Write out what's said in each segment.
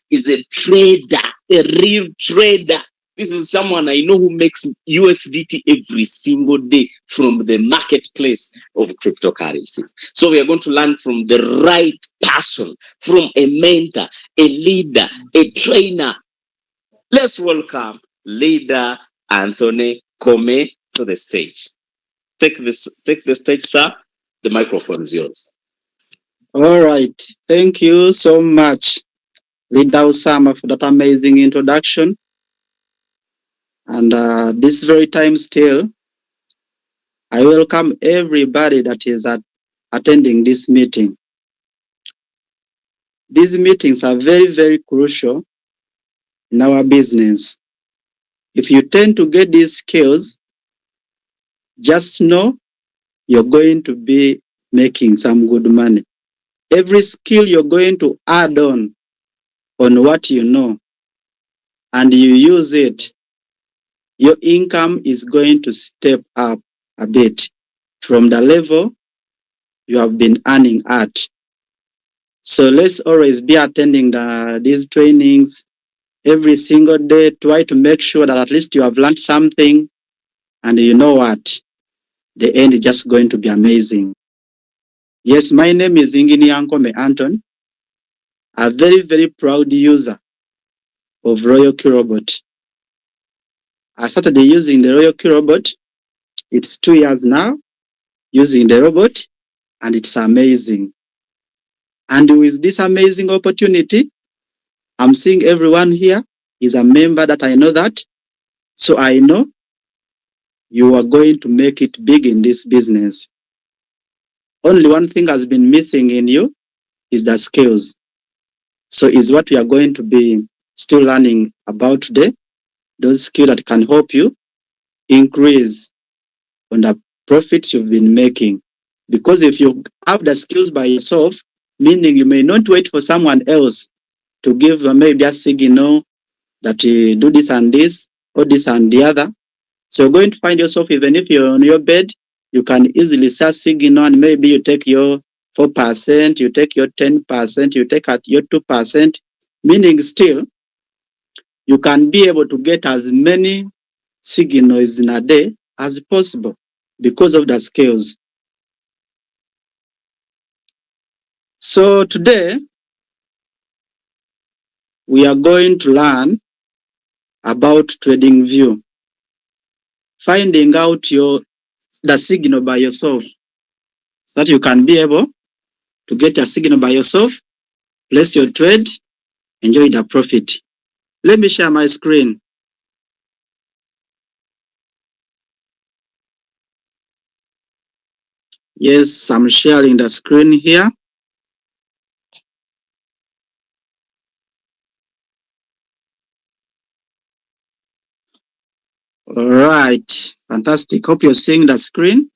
is a trader, a real trader. This is someone I know who makes USDT every single day from the marketplace of cryptocurrencies. So we are going to learn from the right person, from a mentor, a leader, a trainer. Let's welcome leader Anthony Nkome to the stage. Take the stage, sir. The microphone is yours. All right. Thank you so much, Leader Osama, for that amazing introduction. And this very time still, I welcome everybody that is attending this meeting. These meetings are very, very crucial in our business. If you tend to get these skills, just know you're going to be making some good money. Every skill you're going to add on what you know, and you use it, your income is going to step up a bit from the level you have been earning at. So let's always be attending these trainings every single day. Try to make sure that at least you have learned something, and you know what? The end is just going to be amazing. Yes, my name is Engineer ANTHONY, a very, very proud user of Royal Robot. I started using the Royal Robot. It's 2 years now using the robot, and it's amazing. And with this amazing opportunity, I'm seeing everyone here is a member that I know that. So I know you are going to make it big in this business. Only one thing has been missing in you is the skills. So is what we are going to be still learning about today, those skills that can help you increase on the profits you've been making. Because if you have the skills by yourself, meaning you may not wait for someone else to give maybe a signal that you do this and this, or this and the other. So you're going to find yourself, even if you're on your bed, you can easily start signal, and maybe you take your 4%, you take your 10%, you take your 2%, meaning still, you can be able to get as many signals in a day as possible because of the skills. So today, we are going to learn about trading view, finding out the signal by yourself, so that you can be able to get a signal by yourself, place your trade, enjoy the profit. Let me share my screen. Yes, I'm sharing the screen here. All right, fantastic. Hope you're seeing the screen.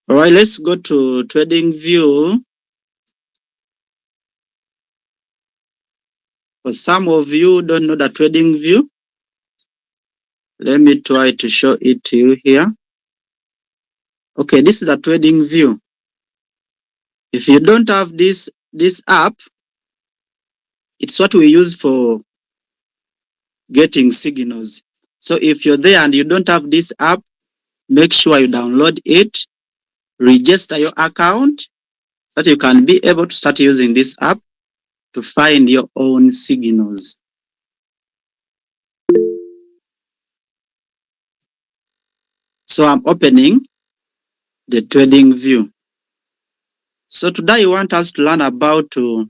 All right, let's go to trading view. For some of you who don't know the trading view, let me try to show it to you here. Okay, this is the trading view. If you don't have this app, it's what we use for getting signals. So if you're there and you don't have this app, make sure you download it, register your account, so that you can be able to start using this app to find your own signals. So I'm opening the trading view. So today I want us to learn about, we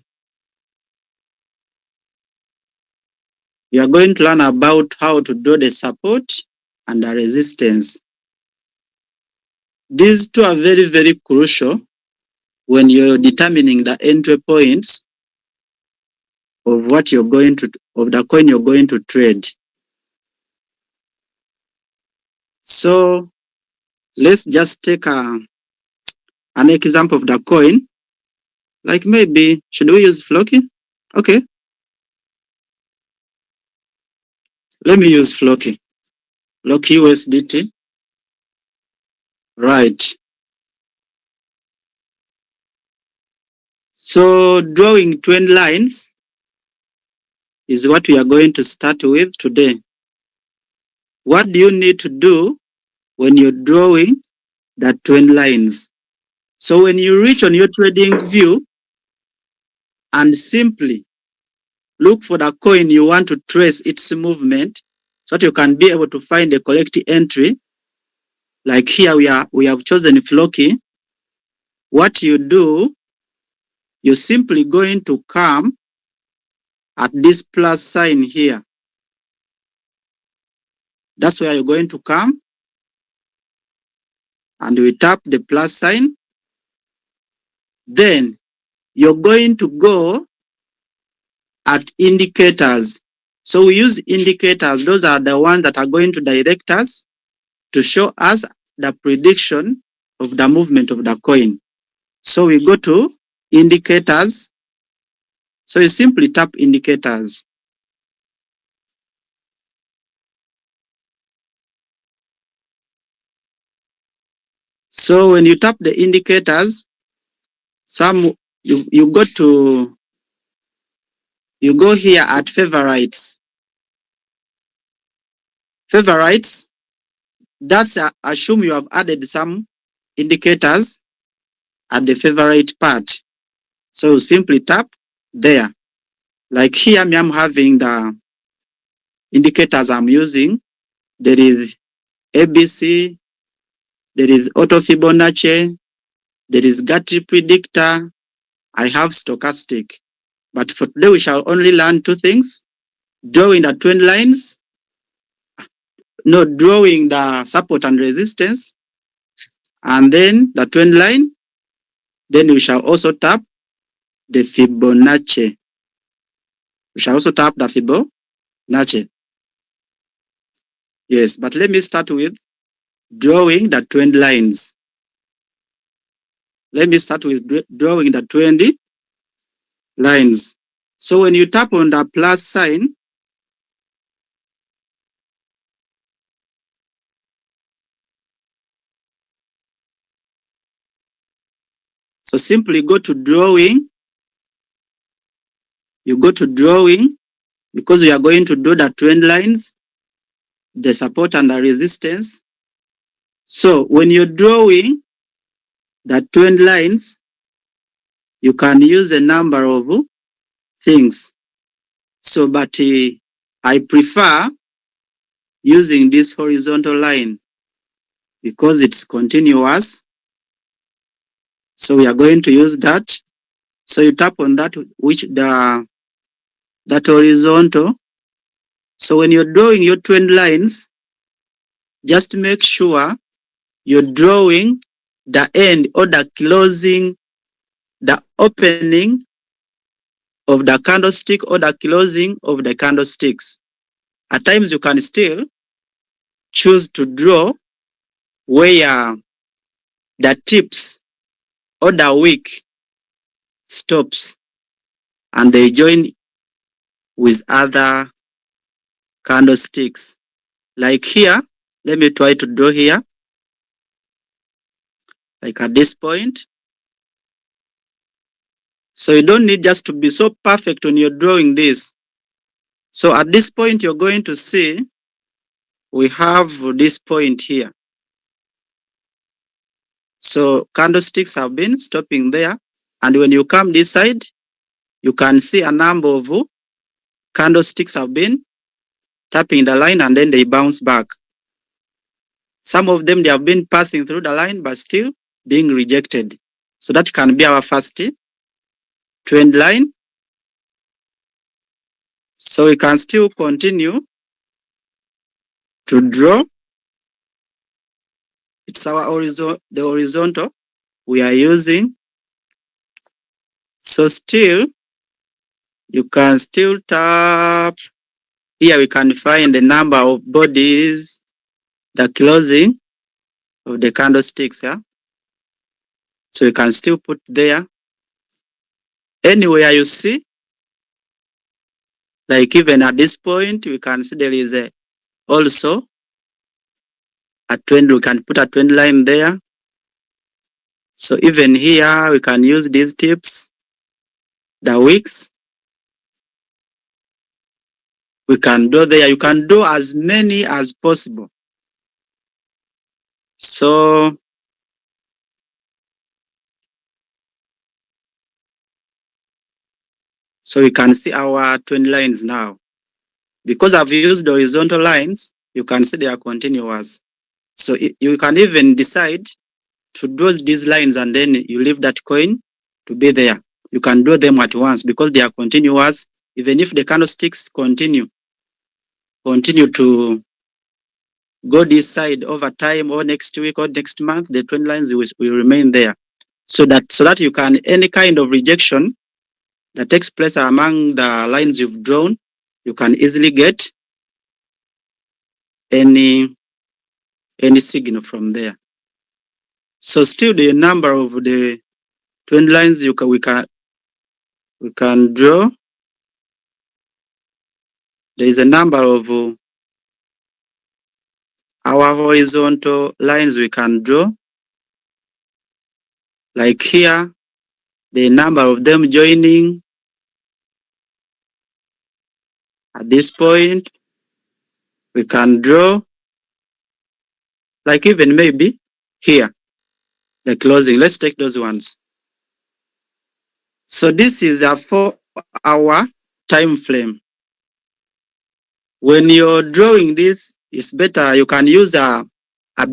are going to learn about how to do the support and the resistance. These two are very, very crucial when you're determining the entry points of what you're going to, of the coin you're going to trade. So let's just take an example of the coin. Like maybe, should we use Floki? Okay. Let me use Floki. Floki USDT. Right. So drawing trend lines is what we are going to start with today. What do you need to do when you're drawing the trend lines? So when you reach on your trading view and simply look for the coin you want to trace its movement so that you can be able to find a correct entry. Like here we have chosen Floki. What you do, you're simply going to come at this plus sign here. That's where you're going to come, and we tap the plus sign. Then you're going to go at indicators. So we use indicators. Those are the ones that are going to direct us to show us the prediction of the movement of the coin. So we go to indicators. So you simply tap indicators. So when you tap the indicators, you go here at favorites. Favorites, that's assume you have added some indicators at the favorite part. So simply tap there. Like here, I'm having the indicators I'm using. There is ABC, there is auto Fibonacci, there is Gatti predictor, I have stochastic. But for today, we shall only learn two things: drawing the trend lines, drawing the support and resistance, and then the trend line. Then we shall also tap the Fibonacci. We shall also tap the Fibonacci. Yes, but let me start with drawing the trend lines. Let me start with drawing the trend lines. So when you tap on the plus sign, so simply go to drawing. You go to drawing because we are going to do the trend lines, the support and the resistance. So when you're drawing the trend lines, you can use a number of things. So, but I prefer using this horizontal line because it's continuous. So we are going to use that. So you tap on that, that horizontal. So when you're drawing your trend lines, just make sure you're drawing the end or the closing, the opening of the candlestick or the closing of the candlesticks. At times you can still choose to draw where the tips or the wick stops and they join with other candlesticks. Like here, let me try to draw here. Like at this point. So you don't need just to be so perfect when you're drawing this. So at this point, you're going to see we have this point here. So candlesticks have been stopping there. And when you come this side, you can see a number of candlesticks have been tapping the line and then they bounce back. Some of them, they have been passing through the line, but still being rejected. So that can be our first trend line. So we can still continue to draw. It's our the horizontal we are using. So still, you can still tap. Here we can find the number of bodies, the closing of the candlesticks. Yeah. So you can still put there. Anywhere you see, like even at this point, we can see there is also a trend. We can put a trend line there. So even here, we can use these tips. the weeks. We can do there. You can do as many as possible. So you can see our twin lines now. Because I've used horizontal lines, you can see they are continuous. So you can even decide to draw these lines and then you leave that coin to be there. You can draw them at once because they are continuous. Even if the candlesticks continue to go this side over time or next week or next month, the trend lines will remain there. So that you can, any kind of rejection that takes place among the lines you've drawn, you can easily get any signal from there. So still the number of the twin lines we can draw. There is a number of our horizontal lines we can draw. Like here, the number of them joining at this point, we can draw, like even maybe here, the closing. Let's take those ones. So this is a 4-hour time frame. When you're drawing this, it's better you can use a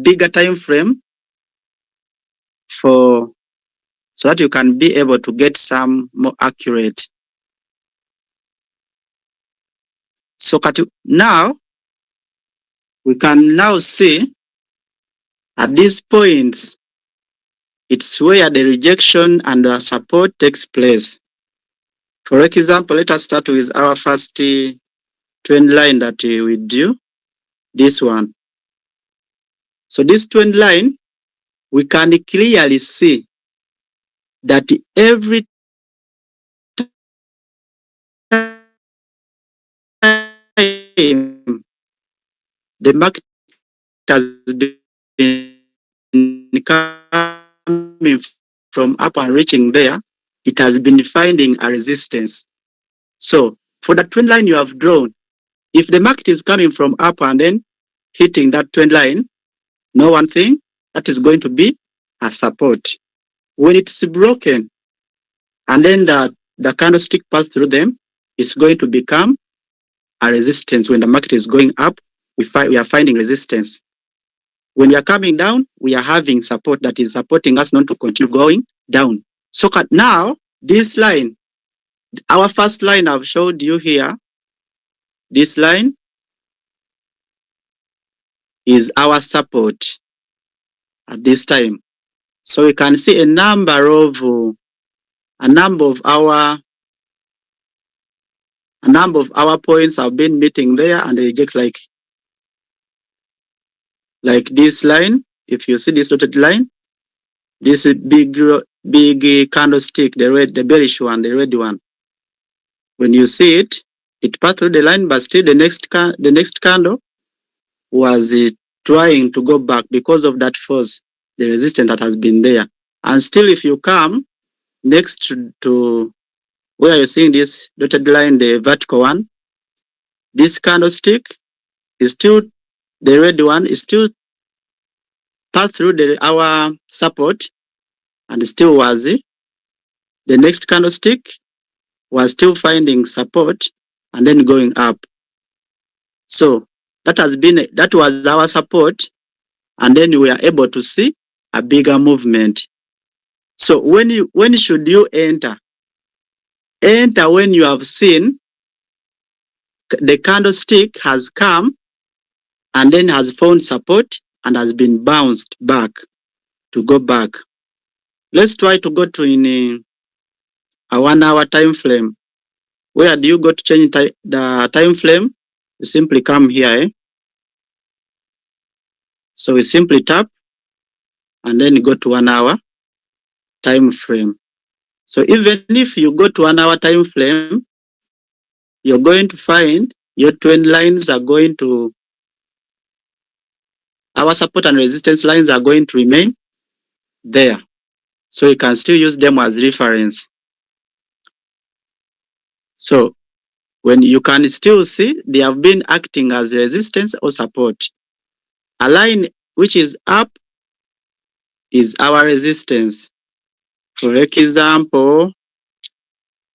bigger time frame so that you can be able to get some more accurate. So now we can now see at these points, it's where the rejection and the support takes place. For example, let us start with our first twin line that we drew, this one. So this twin line, we can clearly see that every time the market has been coming from up and reaching there, it has been finding a resistance. So for the twin line you have drawn, if the market is coming from up and then hitting that twin line, know one thing, that is going to be a support. When it's broken and then the candlestick pass through them, it's going to become a resistance. When the market is going up, we are finding resistance. When we are coming down, we are having support that is supporting us not to continue going down. So now, this line, our first line I've showed you here, this line is our support at this time. So we can see a number of our points have been meeting there, and they get like this line. If you see this dotted line, this big candlestick, the bearish one, the red one. When you see it, it passed through the line, but still the next candle was trying to go back because of that force, the resistance that has been there. And still, if you come next to where you're seeing this dotted line, the vertical one, this candlestick is still, the red one is still passed through our support, and still was the next candlestick was still finding support and then going up. So that was our support, and then we are able to see a bigger movement. So when should you enter? Enter when you have seen the candlestick has come and then has found support and has been bounced back to go back. Let's try to go to in a 1-hour time frame. Where do you go to change the time frame? You simply come here. So we simply tap and then go to 1-hour time frame. So even if you go to 1-hour time frame, you're going to find your twin lines are going to, our support and resistance lines are going to remain there. So you can still use them as reference. So when you can still see they have been acting as resistance or support. A line which is up is our resistance. For example,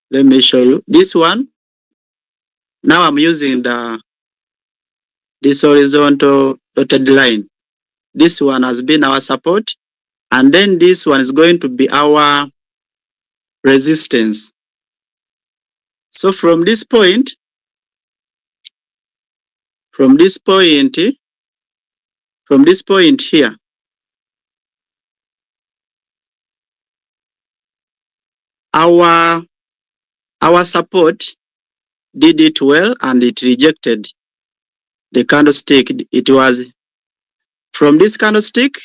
let me show you this one. Now I'm using this horizontal dotted line. This one has been our support, and then this one is going to be our resistance. So from this point here, our support did it well and it rejected the candlestick. It was from this candlestick,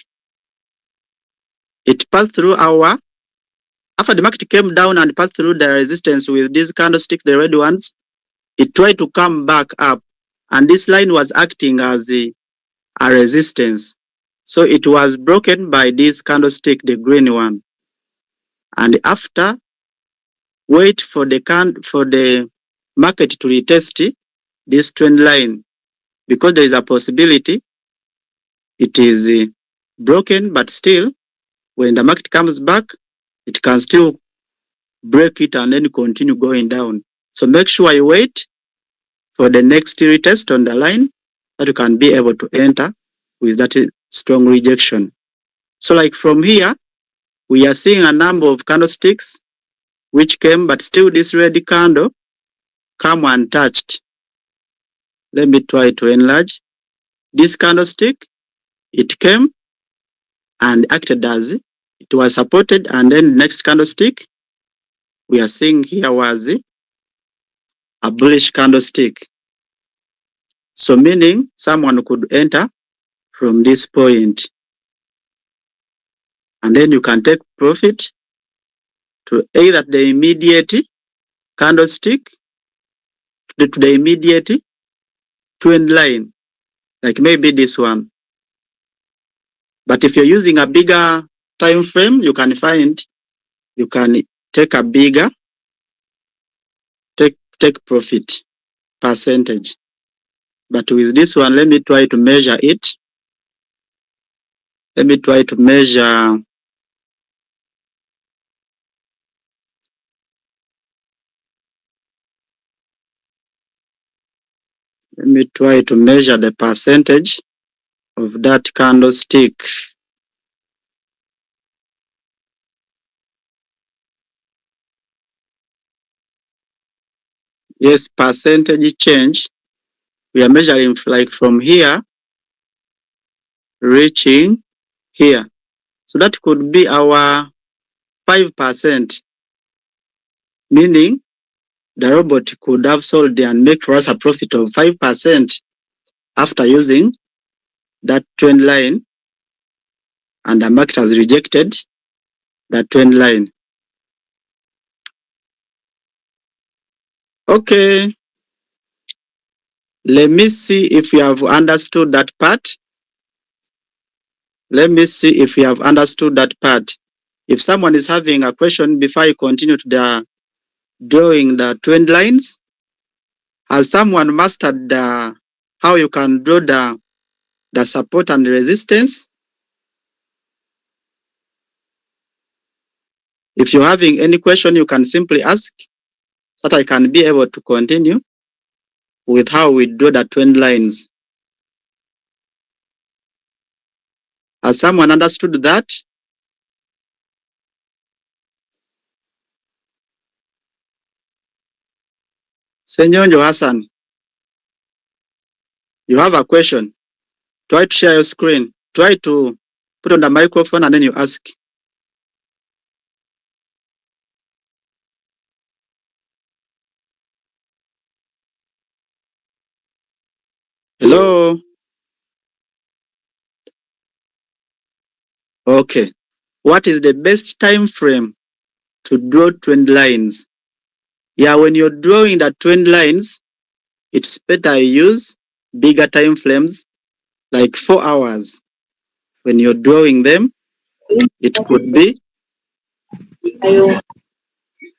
it passed through after the market came down and passed through the resistance with these candlesticks, the red ones, it tried to come back up, and this line was acting as a resistance. So it was broken by this candlestick, the green one. And after, wait for the market to retest this trend line, because there is a possibility it is broken, but still, when the market comes back, it can still break it and then continue going down. So make sure you wait for the next retest on the line that you can be able to enter with that strong rejection. So like from here, we are seeing a number of candlesticks which came, but still this red candle come untouched. Let me try to enlarge. This candlestick, it came and acted as it was supported, and then next candlestick we are seeing here was a bullish candlestick. So meaning someone could enter from this point, and then you can take profit to either the immediate candlestick to the immediate trend line, like maybe this one. But if you're using a bigger time frame, you can take a bigger take profit percentage. But with this one, let me try to measure it. Let me try to measure the percentage of that candlestick. Yes, percentage change. We are measuring like from here reaching here. So that could be our 5%, meaning the robot could have sold and make for us a profit of 5% after using that trend line, and the market has rejected that trend line. Okay, let me see if you have understood that part. If someone is having a question before you continue to drawing the trend lines, has someone mastered how you can draw the support and resistance? If you're having any question, you can simply ask so that I can be able to continue with how we draw the trend lines. Has someone understood that? Senyonjo Hassan, you have a question. Try to share your screen. Try to put on the microphone and then you ask. Hello? Okay. What is the best time frame to draw trend lines? Yeah, when you're drawing the trend lines, it's better you use bigger time frames, like 4 hours. When you're drawing them, it could be.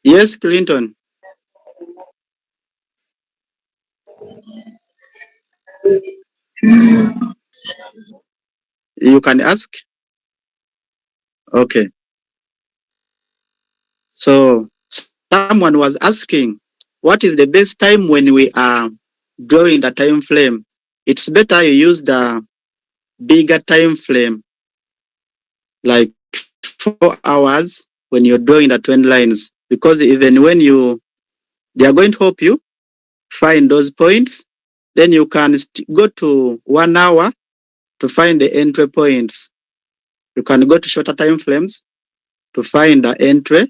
Yes, Clinton. You can ask. Okay. So someone was asking, what is the best time when we are drawing the time frame? It's better you use the bigger time frame, like 4 hours when you're drawing the trend lines, because even when they are going to help you find those points, then you can go to 1 hour to find the entry points. You can go to shorter time frames to find the entry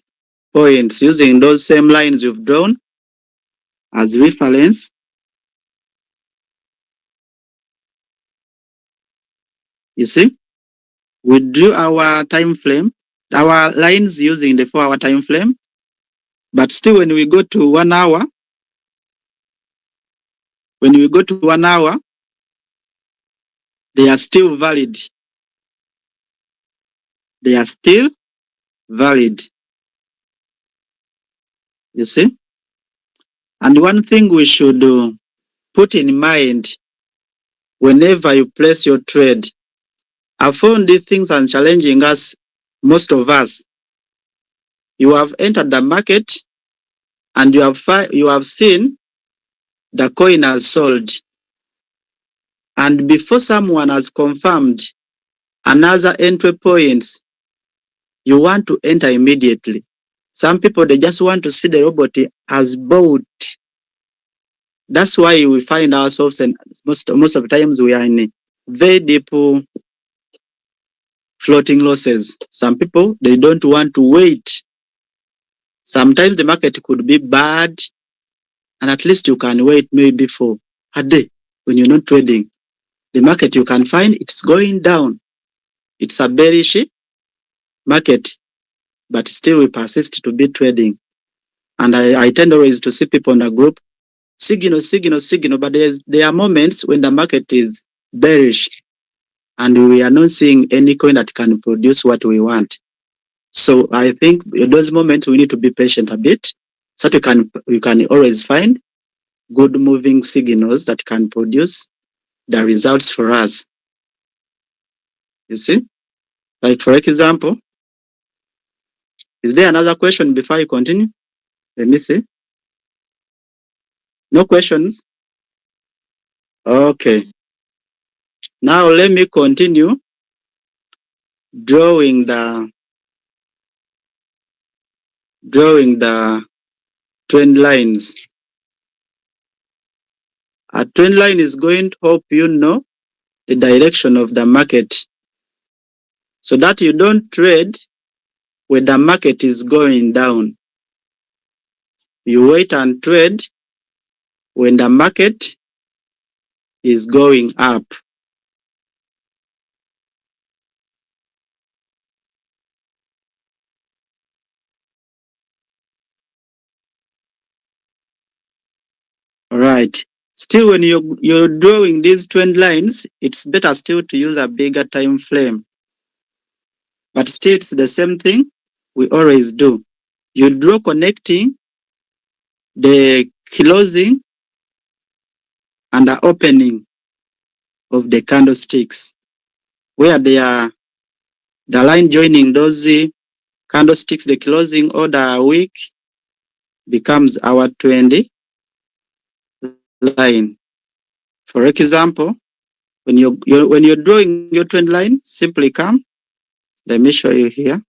points using those same lines you've drawn as reference. You see, we drew our time frame, our lines using the 4 hour time frame, but still when we go to 1 hour, they are still valid. They are still valid. You see? And one thing we should put in mind whenever you place your trade, I found these things are challenging us, most of us. You have entered the market and you have seen the coin has sold. And before someone has confirmed another entry points, you want to enter immediately. Some people, they just want to see the robot has bought. That's why we find ourselves, and most of the times we are in very deep floating losses. Some people, they don't want to wait. Sometimes the market could be bad, and at least you can wait maybe for a day when you're not trading. The market, you can find it's going down. It's a bearish market, but still we persist to be trading. And I tend always to see people in the group, signal, but there are moments when the market is bearish and we are not seeing any coin that can produce what we want. So I think in those moments we need to be patient a bit so that we can always find good moving signals that can produce the results for us. You see? Like for example, is there another question before I continue? Let me see. No questions? Okay. Now let me continue drawing the trend lines. A trend line is going to help you know the direction of the market so that you don't trade when the market is going down. You wait and trade when the market is going up. All right. Still, when you're drawing these trend lines, it's better still to use a bigger time frame. But still, it's the same thing we always do. You draw connecting the closing and the opening of the candlesticks, where they are the line joining those candlesticks, the closing order week becomes our trend line. For example, when you're drawing your trend line, simply come. Let me show you here.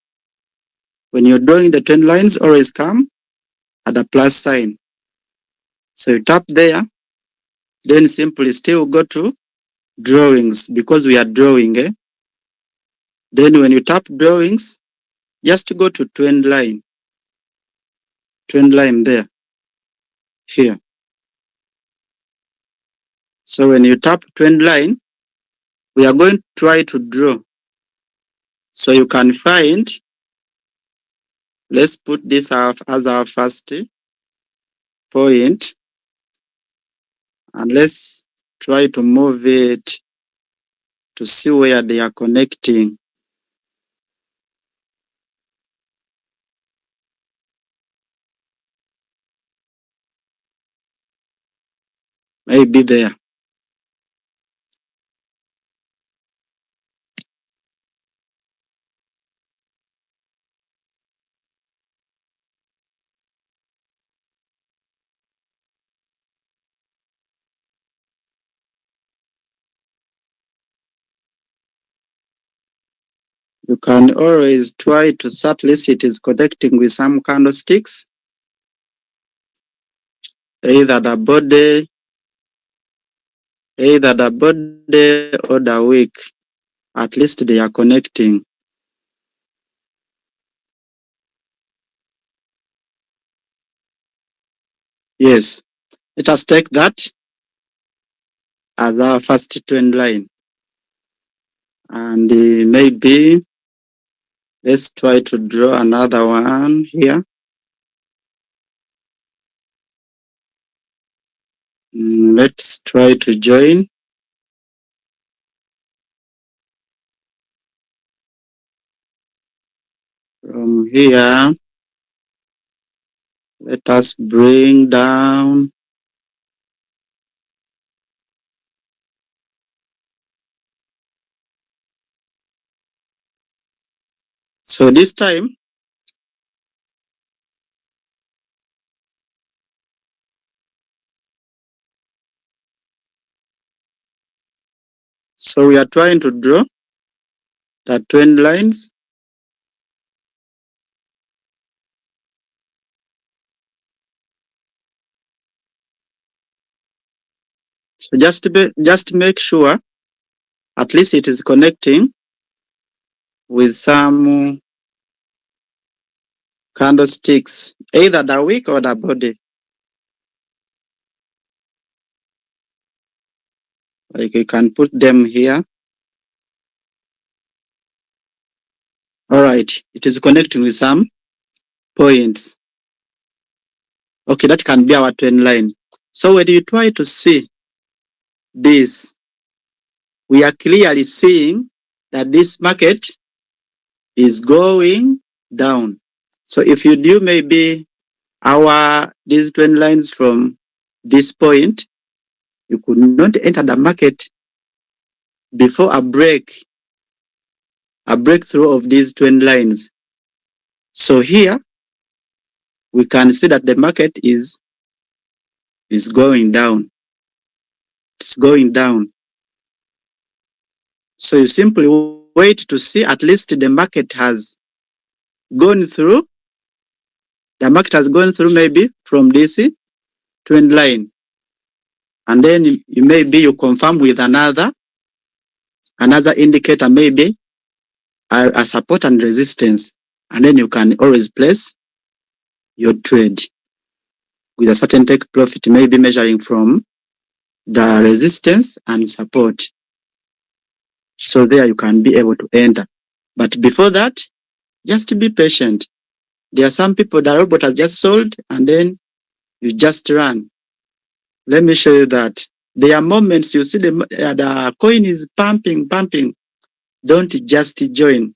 When you're drawing the trend lines, always come at a plus sign. So you tap there, then simply still go to drawings because we are drawing. Then when you tap drawings, just go to trend line there, here. So when you tap trend line, we are going to try to draw. So you can find, let's put this as our first point, and let's try to move it to see where they are connecting. maybe there. You can always try to see at least it is connecting with some candlesticks, either the body or the wick. At least they are connecting. Yes, let us take that as our first trend line. And maybe let's try to draw another one here. Let's try to join. From here, let us bring down. So this time, so we are trying to draw the trend lines. So just make sure at least it is connecting with some candlesticks, either the wick or the body. Like you can put them here. All right, it is connecting with some points. Okay, that can be our trend line. So when you try to see this, we are clearly seeing that this market is going down. So if you do maybe these trend lines from this point, you could not enter the market before a breakthrough of these trend lines. So here we can see that the market is going down. It's going down. So you simply wait to see at least the market has gone through. The market has gone through maybe from this trend line. And then you confirm with another indicator, maybe a support and resistance. And then you can always place your trade with a certain take profit, maybe measuring from the resistance and support. So there you can be able to enter. But before that, just be patient. There are some people, the robot has just sold and then you just run. Let me show you that. There are moments you see the coin is pumping. Don't just join.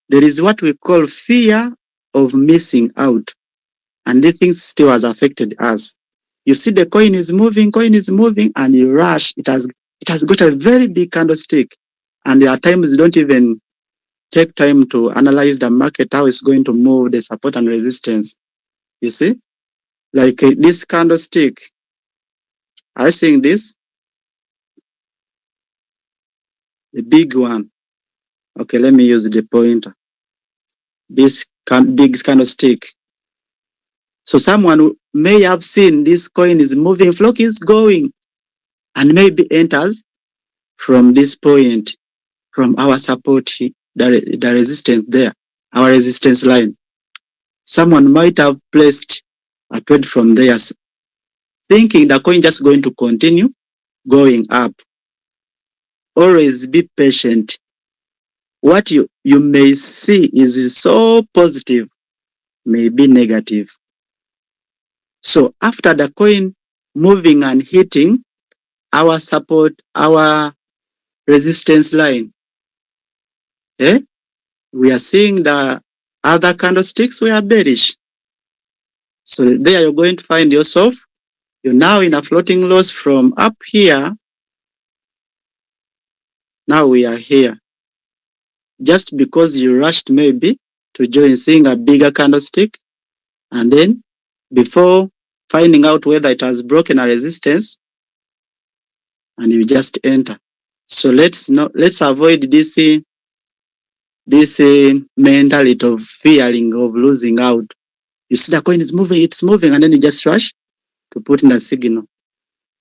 There is what we call fear of missing out. And these things still has affected us. You see the coin is moving, and you rush. It has got a very big candlestick. And there are times you don't even take time to analyze the market, how it's going to move, the support and resistance. You see? Like this candlestick. Are you seeing this? The big one. Okay, let me use the pointer. This big candlestick. So someone may have seen this coin is moving, flock is going, and maybe enters from this point, from our support, the resistance there, our resistance line. Someone might have placed a trade from there, thinking the coin just going to continue going up. Always be patient. What you may see is so positive, may be negative. So after the coin moving and hitting our support, our resistance line, we are seeing the other candlesticks were bearish. So there you're going to find yourself You're now in a floating loss from up here. Now we are here. Just because you rushed maybe to join, seeing a bigger candlestick, and then before finding out whether it has broken a resistance, and you just enter. So let's avoid this mentality of fearing of losing out. You see the coin is moving, it's moving, and then you just rush to put in a signal.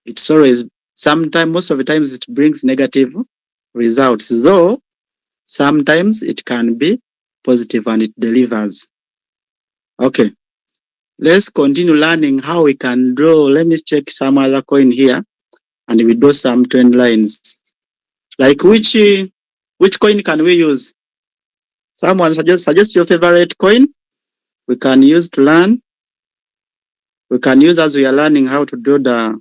It's always, sometimes, most of the times it brings negative results, though sometimes it can be positive and it delivers. Okay, let's continue learning how we can draw. Let me check some other coin here, and we draw some trend lines. Like which coin can we use? Someone suggest your favorite coin. We can use to learn. We can use as we are learning how to draw the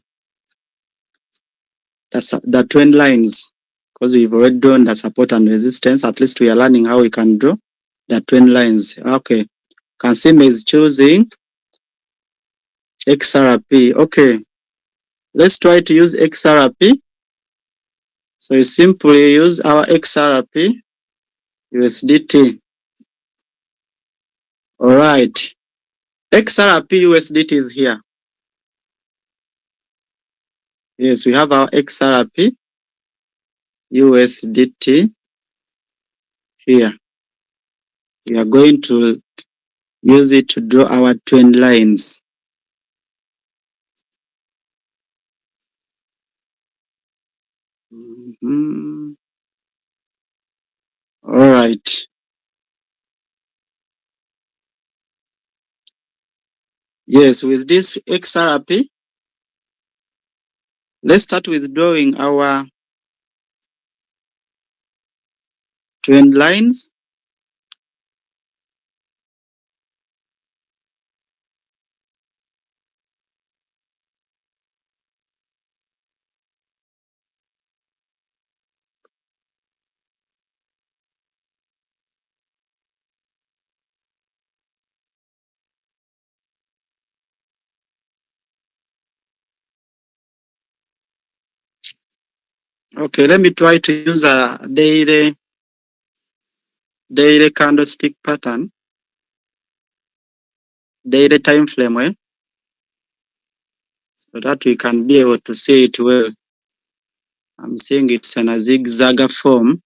trend lines, because we've already drawn the support and resistance. At least we are learning how we can draw the trend lines. Okay, Kansim is choosing XRP. Okay, let's try to use XRP. So you simply use our XRP USDT. All right, XRP USDT is here. Yes, we have our XRP USDT here. We are going to use it to draw our trend lines. All right. Yes, with this XRP, let's start with drawing our trend lines. Okay, let me try to use a daily candlestick pattern, daily time frame, so that we can be able to see it well. I'm seeing it's in a zigzag form.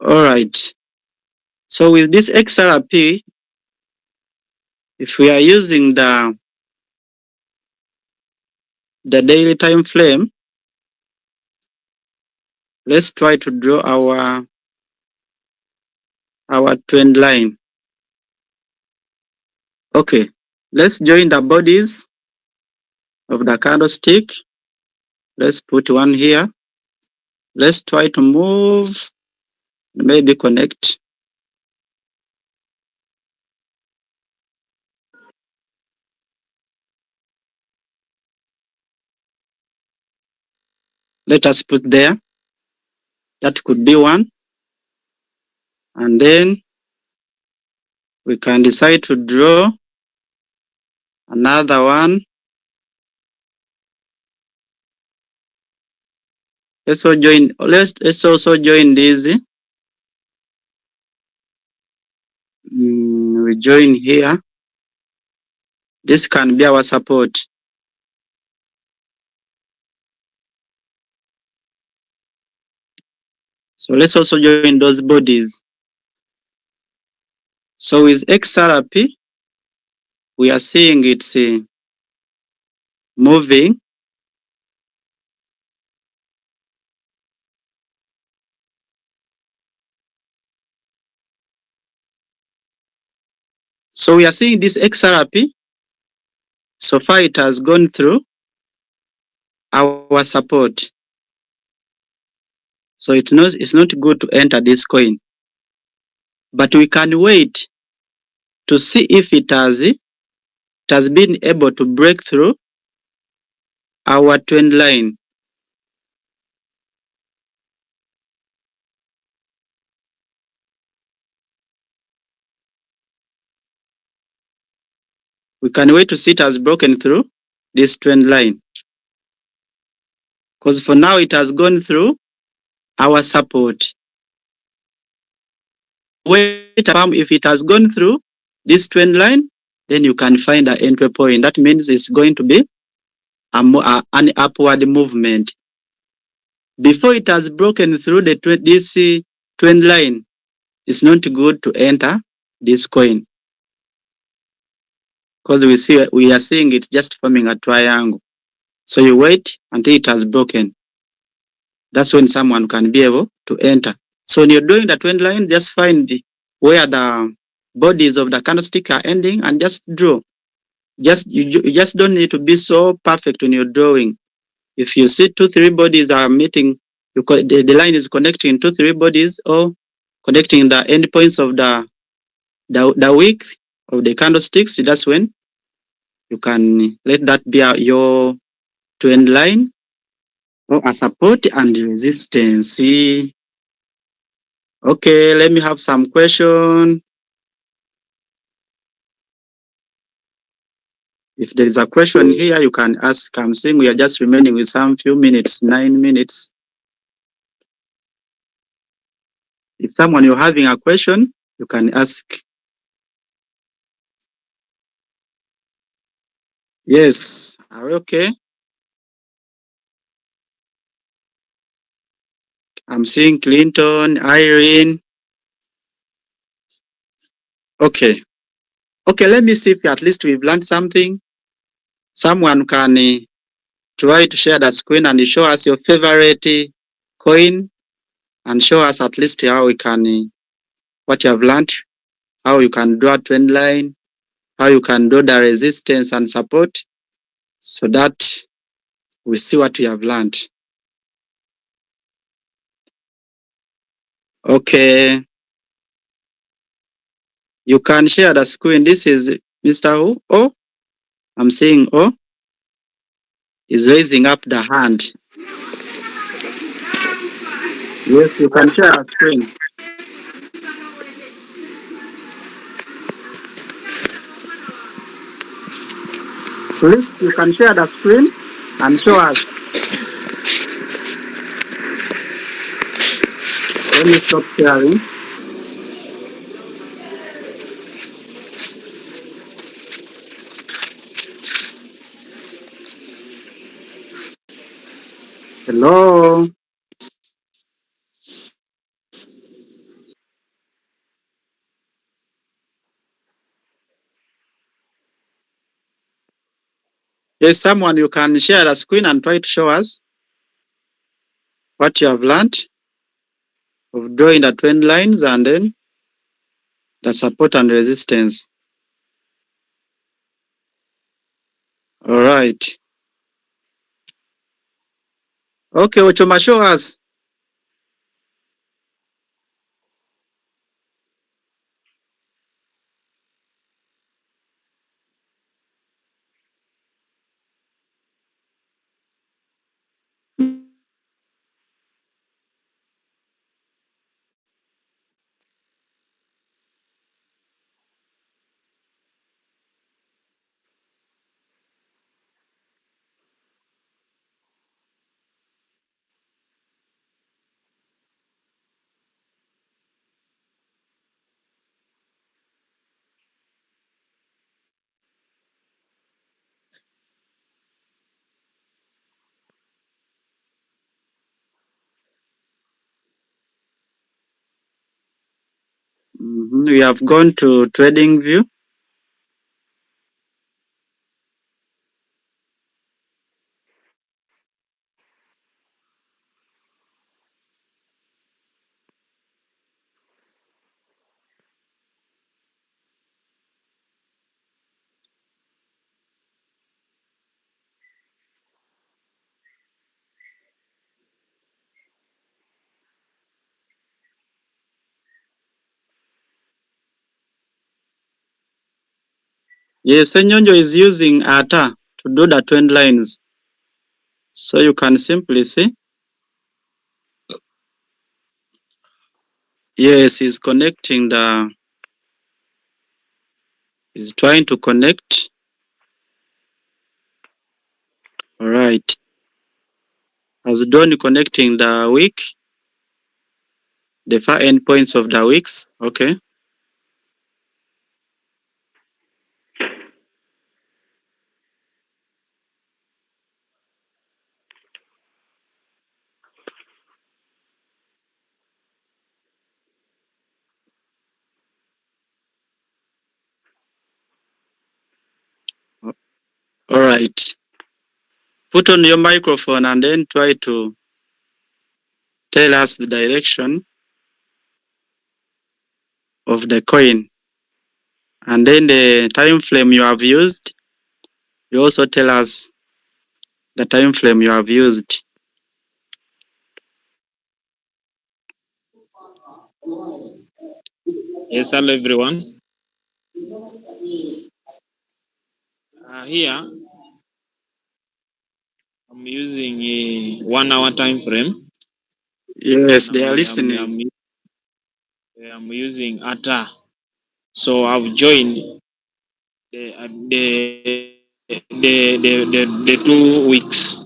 All right. So with this XRP, if we are using the daily time frame, let's try to draw our trend line. Okay, let's join the bodies of the candlestick. Let's put one here. Let's try to move, maybe connect. Let us put there. That could be one. And then we can decide to draw another one. Let's also join these. We join here. This can be our support. So let's also join those bodies. So with XRP, we are seeing it's moving. So we are seeing this XRP. So far it has gone through our support. So it's not good to enter this coin. But we can wait to see if it has been able to break through our trend line. We can wait to see it has broken through this trend line. Because for now it has gone through our support. Wait, if it has gone through this trend line, then you can find an entry point. That means it's going to be an upward movement. Before it has broken through this trend line, it's not good to enter this coin, because we are seeing it's just forming a triangle. So you wait until it has broken. That's when someone can be able to enter. So when you're doing the trend line, just find where the bodies of the candlestick are ending and just draw. You just don't need to be so perfect when you're drawing. If you see 2-3 bodies are meeting, the line is connecting 2-3 bodies or connecting the endpoints of the wick of the candlesticks, that's when you can let that be your trend line or a support and resistance. Okay, let me have some question. If there is a question here, you can ask. I'm saying we are just remaining with some few minutes, 9 minutes. If someone you're having a question, you can ask. Yes, are we okay? I'm seeing Clinton, Irene. Okay. Okay, let me see if at least we've learned something. Someone can try to share the screen and show us your favorite coin and show us at least how we can, what you have learned, how you can draw a trend line, how you can draw the resistance and support, so that we see what we have learned. Okay. You can share the screen. This is Mr. Who? Oh, I'm seeing Oh is raising up the hand. Yes, you can share a screen. Please, you can share the screen and show us. Let me stop sharing. Hello. Yes, someone you can share the screen and try to show us what you have learned of drawing the trend lines and then the support and resistance. All right. Okay, Ochoma, show us. We have gone to trading view. Yes, Senyonjo is using ATA to do the trend lines. So you can simply see. Yes, he's connecting he's trying to connect All right. As done connecting the wick, the far end points of the wicks. Okay. All right. Put on your microphone and then try to tell us the direction of the coin. And then the time frame you have used. You also tell us the time frame you have used. Yes, hello everyone. Here I'm using a 1 hour time frame. Yes, I'm, they are I'm, listening. I'm, I'm using ATA. So I've joined the uh, the 2 weeks,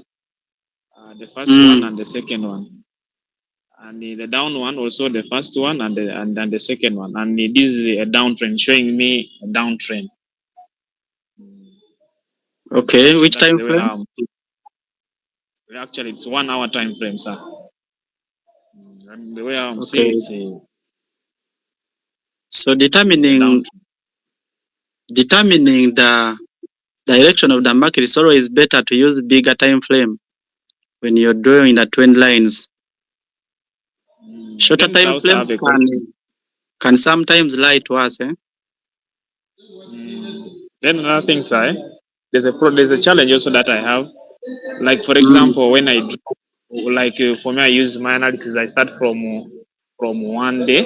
the first one and Mm. the second one, and the down one also the first one and then the second one, and this is a downtrend showing me a downtrend. Okay, So which that's time the way frame? how actually it's 1 hour time frame, sir. And the way I'm seeing Okay. it's So a downtrend. determining the direction of the market is always better to use bigger time frame when you're drawing the trend lines. Shorter Then I time also frames have a question. can sometimes lie to us. Eh? Then another thing, sir, there's a challenge also that I have. Like for Mm. example, when I draw, like for me, I use my analysis. I start from 1 day,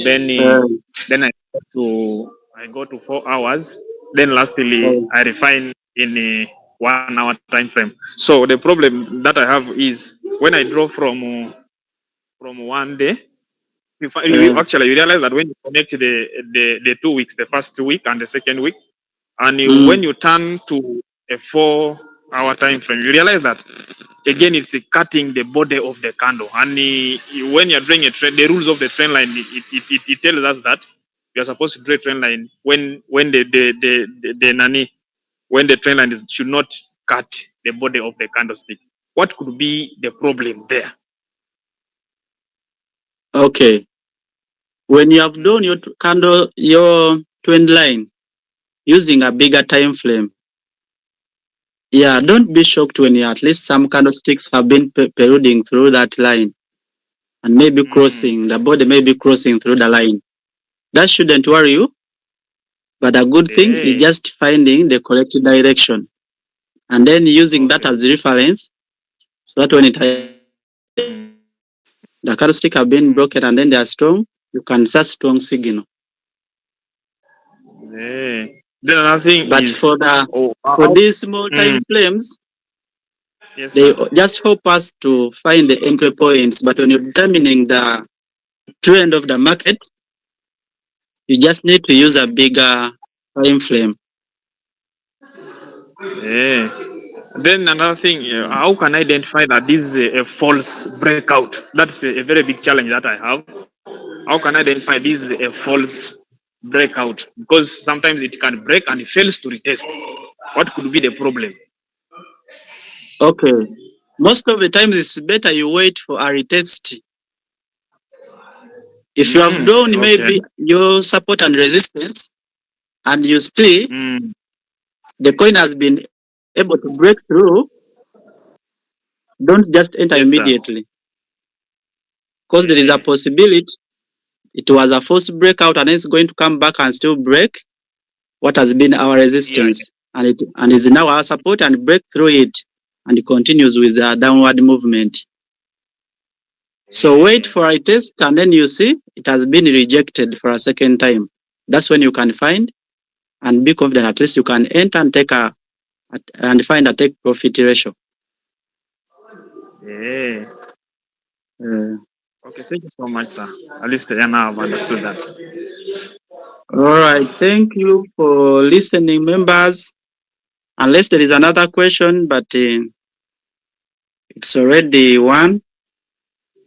then Uh, then I go to 4 hours. Then lastly, uh, I refine in a 1 hour time frame. So the problem that I have is when I draw from 1 day, uh, you realize that when you connect the 2 weeks, the first week and the second week, and when mm. you turn to a 4 hour time frame, you realize that again it's cutting the body of the candle. And when you're drawing a trend, the rules of the trend line, it tells us that you're supposed to draw a trend line when the nani when the trend line should not cut the body of the candlestick. What could be the problem there? Okay. When you have done your candle, your trend line using a bigger time frame, yeah, don't be shocked when you at least some candlesticks have been peruding through that line and maybe Mm. crossing the body, maybe crossing through the line. That shouldn't worry you, but a good thing is Hey, just finding the correct direction and then using that okay. as reference so that when it Mm. identifies that the candlestick have been Mm. broken and then they are strong, you can set strong signal. Hey. Then another thing But is, oh, for these small mm, time frames, yes, they sir. just help us to find the entry points. But when you're determining the trend of the market, you just need to use a Mm. bigger time frame. Yeah. Then another thing, how can I identify that this is a false breakout? That's a very big challenge that I have. How can I identify this is a false breakout? Because sometimes it can break and it fails to retest. What could be the problem? Okay. Most of the times it's better you wait for a retest. If you have done Okay. maybe your support and resistance and you see Mm, the coin has been able to break through, don't just enter yes, sir. immediately because there is a Yeah. possibility it was a false breakout and it's going to come back and still break what has been our Yeah. resistance and is now our support and break through it and it continues with a downward movement. So wait Yeah. for a test and then you see it has been rejected for a second time. That's when you can find and be confident at least you can enter and and find a take profit ratio. Yeah. Uh, Okay. Thank you so much, sir. At least now I've understood that. all right. Thank you for listening, members. Unless there is another question, but it's already one.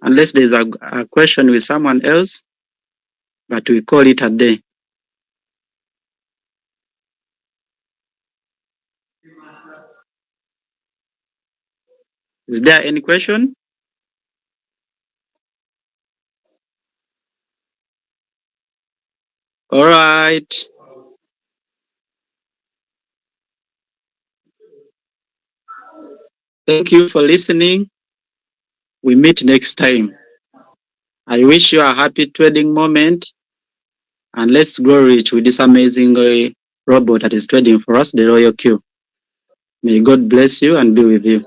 Unless there's a question with someone else, but we call it a day. Is there any question? All right. Thank you for listening. We meet next time. I wish you a happy trading moment, and let's grow rich with this amazing robot that is trading for us, the Royal Q. May God bless you and be with you.